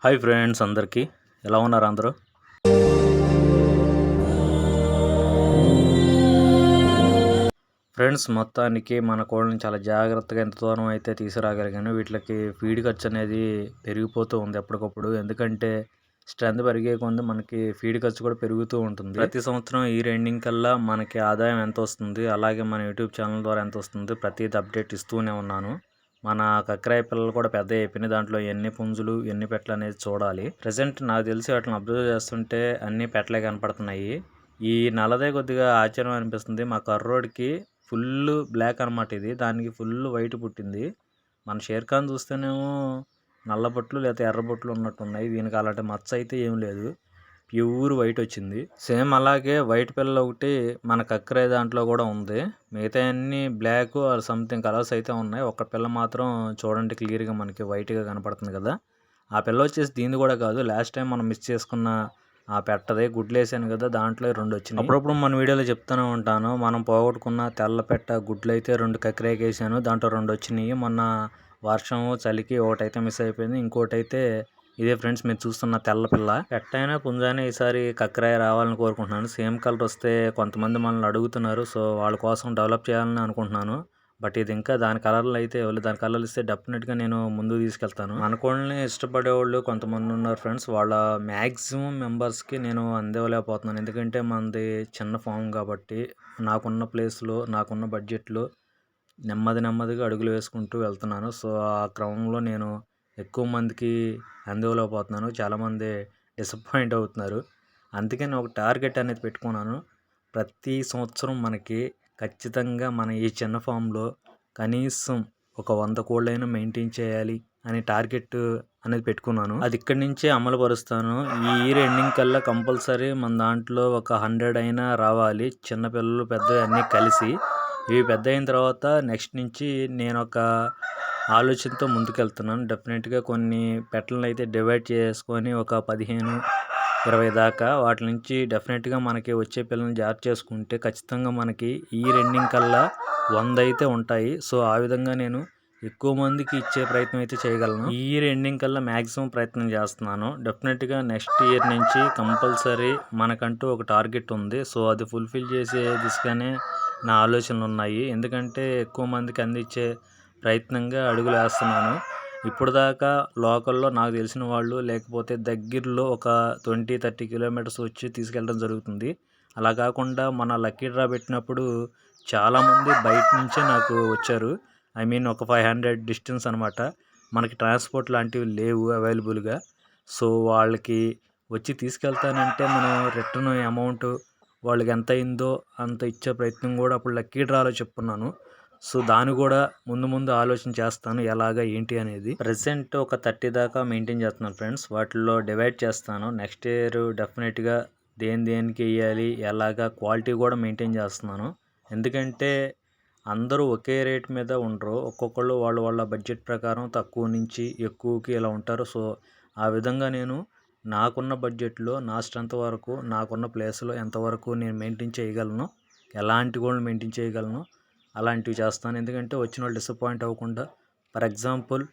Hi friends, అందరికీ ఎలా ఉన్నారు అందరూ? ఫ్రెండ్స్, మొత్తానికి మన కోళ్ళని చాలా జాగ్రత్తగా ఎంత దూరం అయితే తీసుకురాగలిగాను. వీటికి ఫీడ్ ఖర్చు అనేది పెరిగిపోతూ ఉంది ఎప్పటికప్పుడు. ఎందుకంటే స్ట్రెంత్ పెరిగే కొంది మనకి ఫీడ్ ఖర్చు కూడా పెరుగుతూ ఉంటుంది. ప్రతి సంవత్సరం ఈ ఎండింగ్ కల్లా మనకి ఆదాయం ఎంత వస్తుంది, అలాగే మన యూట్యూబ్ ఛానల్ ద్వారా ఎంత వస్తుంది, ప్రతిది అప్డేట్ ఇస్తూనే ఉన్నాను. మన కక్రాయ పిల్లలు కూడా పెద్ద అయిపోయినాయి. దాంట్లో ఎన్ని పుంజులు ఎన్ని పెట్టలు అనేది చూడాలి. ప్రజెంట్ నాకు తెలిసి వాటిని అబ్జర్వ్ చేస్తుంటే అన్ని పెట్టలే కనపడుతున్నాయి. ఈ నల్లదే కొద్దిగా ఆశ్చర్యం అనిపిస్తుంది. మా కర్రోడికి ఫుల్ బ్లాక్ అనమాట. ఇది దానికి ఫుల్ వైట్ పుట్టింది. మన షేర్ ఖాన్ చూస్తేనేమో నల్ల బొట్లు లేకపోతే ఎర్ర బొట్లు ఉన్నట్టున్నాయి. దీనికి అలాంటి మచ్చ అయితే ఏం లేదు, ప్యూర్ వైట్ వచ్చింది. సేమ్ అలాగే వైట్ పిల్ల ఒకటి మన కక్రే దాంట్లో కూడా ఉంది. మిగతా అన్ని బ్లాక్ ఆర్ సంథింగ్ కలర్స్ అయితే ఉన్నాయి. ఒక పిల్ల మాత్రం చూడండి క్లియర్గా మనకి వైట్గా కనపడుతుంది కదా. ఆ పిల్ల వచ్చేసి దీన్ని కూడా కాదు, లాస్ట్ టైం మనం మిస్ చేసుకున్న ఆ పెట్టదే గుడ్లు వేసాను కదా, దాంట్లో 2 వచ్చినాయి. అప్పుడప్పుడు మన వీడియోలో చెప్తూనే ఉంటాను, మనం పోగొట్టుకున్న తెల్ల పెట్ట గుడ్లు అయితే 2 కక్రేకి వేసాను, దాంట్లో 2 వచ్చినాయి. మొన్న వర్షం చలికి ఒకటైతే మిస్ అయిపోయింది, ఇంకోటైతే ఇదే ఫ్రెండ్స్ మీరు చూస్తున్న తెల్ల పిల్ల. పెట్టైనా పుంజైనా ఈసారి కక్రాయ రావాలని కోరుకుంటున్నాను. సేమ్ కలర్ వస్తే కొంతమంది మనల్ని అడుగుతున్నారు, సో వాళ్ళ కోసం డెవలప్ చేయాలని అనుకుంటున్నాను. బట్ ఇది ఇంకా దాని కలర్లు అయితే దాని కలర్లు ఇస్తే డెఫినెట్గా నేను ముందుకు తీసుకెళ్తాను. మన కోళ్ళని ఇష్టపడే వాళ్ళు కొంతమంది ఉన్నారు ఫ్రెండ్స్. వాళ్ళ మ్యాక్సిమం మెంబర్స్కి నేను అందివ్వలేకపోతున్నాను. ఎందుకంటే మనది చిన్న ఫామ్ కాబట్టి నాకున్న ప్లేస్లో నాకున్న బడ్జెట్లో నెమ్మదిగా అడుగులు వేసుకుంటూ వెళ్తున్నాను. సో ఆ క్రమంలో నేను ఎక్కువ మందికి అందివ్వలేకపోతున్నాను. చాలామంది డిసప్పాయింట్ అవుతున్నారు. అందుకే నేను ఒక టార్గెట్ అనేది పెట్టుకున్నాను. ప్రతి సంవత్సరం మనకి ఖచ్చితంగా మన ఈ చిన్న ఫామ్లో కనీసం ఒక 100 కోళ్ళైనా మెయింటైన్ చేయాలి అని టార్గెట్ అనేది పెట్టుకున్నాను. అది ఇక్కడి నుంచే అమలు పరుస్తాను. ఈ ఇయర్ ఎండింగ్ కల్లా కంపల్సరీ మన దాంట్లో ఒక 100 అయినా రావాలి, చిన్నపిల్లలు పెద్దవి అన్నీ కలిసి. ఇవి పెద్ద అయిన తర్వాత నెక్స్ట్ నుంచి నేను ఒక ఆలోచనతో ముందుకెళ్తున్నాను. డెఫినెట్గా కొన్ని పెట్టలను అయితే డివైడ్ చేసుకొని ఒక 15-20 దాకా వాటి నుంచి డెఫినెట్గా మనకి వచ్చే పిల్లల్ని జాగ్రత్త చేసుకుంటే ఖచ్చితంగా మనకి ఈ ఎండింగ్ కల్లా 100 అయితే ఉంటాయి. సో ఆ విధంగా నేను ఎక్కువ మందికి ఇచ్చే ప్రయత్నం అయితే చేయగలను. ఈ ఇయర్ ఎండింగ్ కల్లా మ్యాక్సిమం ప్రయత్నం చేస్తున్నాను. డెఫినెట్గా నెక్స్ట్ ఇయర్ నుంచి కంపల్సరీ మనకంటూ ఒక టార్గెట్ ఉంది. సో అది ఫుల్ఫిల్ చేసే దిశగానే నా ఆలోచనలు ఉన్నాయి. ఎందుకంటే ఎక్కువ మందికి అందించే ప్రయత్నంగా అడుగులు వేస్తున్నాను. ఇప్పుడు దాకా లోకల్లో నాకు తెలిసిన వాళ్ళు లేకపోతే దగ్గరలో ఒక 20-30 కిలోమీటర్స్ వచ్చి తీసుకెళ్ళడం జరుగుతుంది. అలా కాకుండా మన లక్కీ డ్రా పెట్టినప్పుడు చాలామంది బయట నుంచే నాకు వచ్చారు. ఐ మీన్ ఒక 500 డిస్టెన్స్ అనమాట. మనకి ట్రాన్స్పోర్ట్ లాంటివి లేవు అవైలబుల్గా. సో వాళ్ళకి వచ్చి తీసుకెళ్తానంటే మనం రిటర్న్ అమౌంట్ వాళ్ళకి ఎంత అయిందో అంత ఇచ్చే ప్రయత్నం కూడా అప్పుడు లక్కీ డ్రాలో చెప్పుకున్నాను. సో దాన్ని కూడా ముందు ఆలోచన చేస్తాను, ఎలాగా ఏంటి అనేది. ప్రెసెంట్ ఒక 30 దాకా మెయింటైన్ చేస్తున్నాను ఫ్రెండ్స్. వాటిల్లో డివైడ్ చేస్తాను. నెక్స్ట్ ఇయర్ డెఫినెట్గా దేనికి వేయాలి, ఎలాగా క్వాలిటీ కూడా మెయింటైన్ చేస్తున్నాను. ఎందుకంటే అందరూ ఒకే రేట్ మీద ఉండరు. ఒక్కొక్కళ్ళు వాళ్ళ బడ్జెట్ ప్రకారం తక్కువ నుంచి ఎక్కువకి ఇలా ఉంటారు. సో ఆ విధంగా నేను నాకున్న బడ్జెట్లో నా స్ట్రెంత్ వరకు నాకున్న ప్లేస్లో ఎంతవరకు నేను మెయింటైన్ చేయగలను, ఎలాంటి గోల్ని మెయింటైన్ చేయగలను అలాంటివి చేస్తాను. ఎందుకంటే వచ్చిన వాళ్ళు డిసప్పాయింట్ అవ్వకుండా. ఫర్ ఎగ్జాంపుల్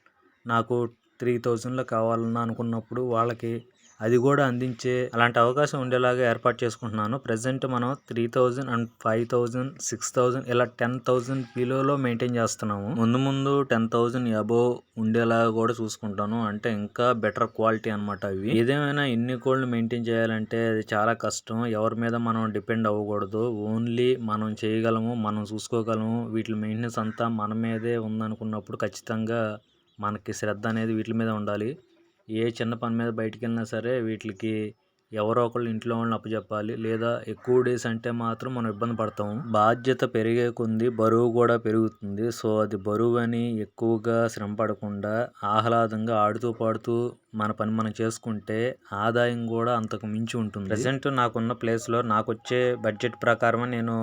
నాకు 3000లో కావాలన్నా అనుకున్నప్పుడు వాళ్ళకి అది కూడా అందించే అలాంటి అవకాశం ఉండేలాగా ఏర్పాటు చేసుకుంటున్నాను. ప్రజెంట్ మనం 3000 అండ్ 5000 6000 ఇలా 10,000 బిలోలో మెయింటైన్ చేస్తున్నాము. ముందు 10,000 అబోవ్ ఉండేలాగా కూడా చూసుకుంటాను. అంటే ఇంకా బెటర్ క్వాలిటీ అనమాట. అవి ఏదేమైనా ఇన్ని కోళ్ళు మెయింటైన్ చేయాలంటే అది చాలా కష్టం. ఎవరి మీద మనం డిపెండ్ అవ్వకూడదు. ఓన్లీ మనం చేయగలము, మనం చూసుకోగలము. వీటి మెయింటెనెన్స్ అంతా మన మీదే ఉందనుకున్నప్పుడు ఖచ్చితంగా మనకి శ్రద్ధ అనేది వీటి మీద ఉండాలి. ఏ చిన్న పని మీద బయటికి వెళ్ళినా సరే వీటికి ఎవరో ఒకళ్ళు ఇంట్లో వాళ్ళని అప్పచెప్పాలి. లేదా ఎక్కువ డేస్ అంటే మాత్రం మనం ఇబ్బంది పడతాము. బాధ్యత పెరిగే కొంది బరువు కూడా పెరుగుతుంది. సో అది బరువు అని ఎక్కువగా శ్రమ పడకుండా ఆహ్లాదంగా ఆడుతూ పాడుతూ మన పని మనం చేసుకుంటే ఆదాయం కూడా అంతకు మించి ఉంటుంది. ప్రెసెంట్ నాకున్న ప్లేస్లో నాకు వచ్చే బడ్జెట్ ప్రకారం నేను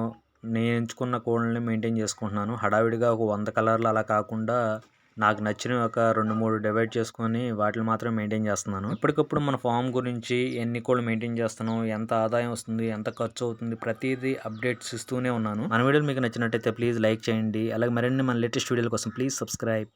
ఎంచుకున్న కోళ్ళని మెయింటైన్ చేసుకుంటున్నాను. హడావిడిగా ఒక 100 కలర్లు అలా కాకుండా నాకు నచ్చినవి ఒక 2-3 డివైడ్ చేసుకొని వాటిని మాత్రమే మెయింటైన్ చేస్తున్నాను. ఇప్పటికప్పుడు మన ఫామ్ గురించి ఎన్ని కోళ్ళు మెయింటైన్ చేస్తున్నాం, ఎంత ఆదాయం వస్తుంది, ఎంత ఖర్చు అవుతుంది, ప్రతిదీ అప్డేట్స్ ఇస్తూనే ఉన్నాను. మన వీడియోలు మీకు నచ్చినట్టయితే ప్లీజ్ లైక్ చేయండి. అలాగే మరిన్ని మన లేటెస్ట్ వీడియోల కోసం ప్లీజ్ సబ్స్క్రైబ్.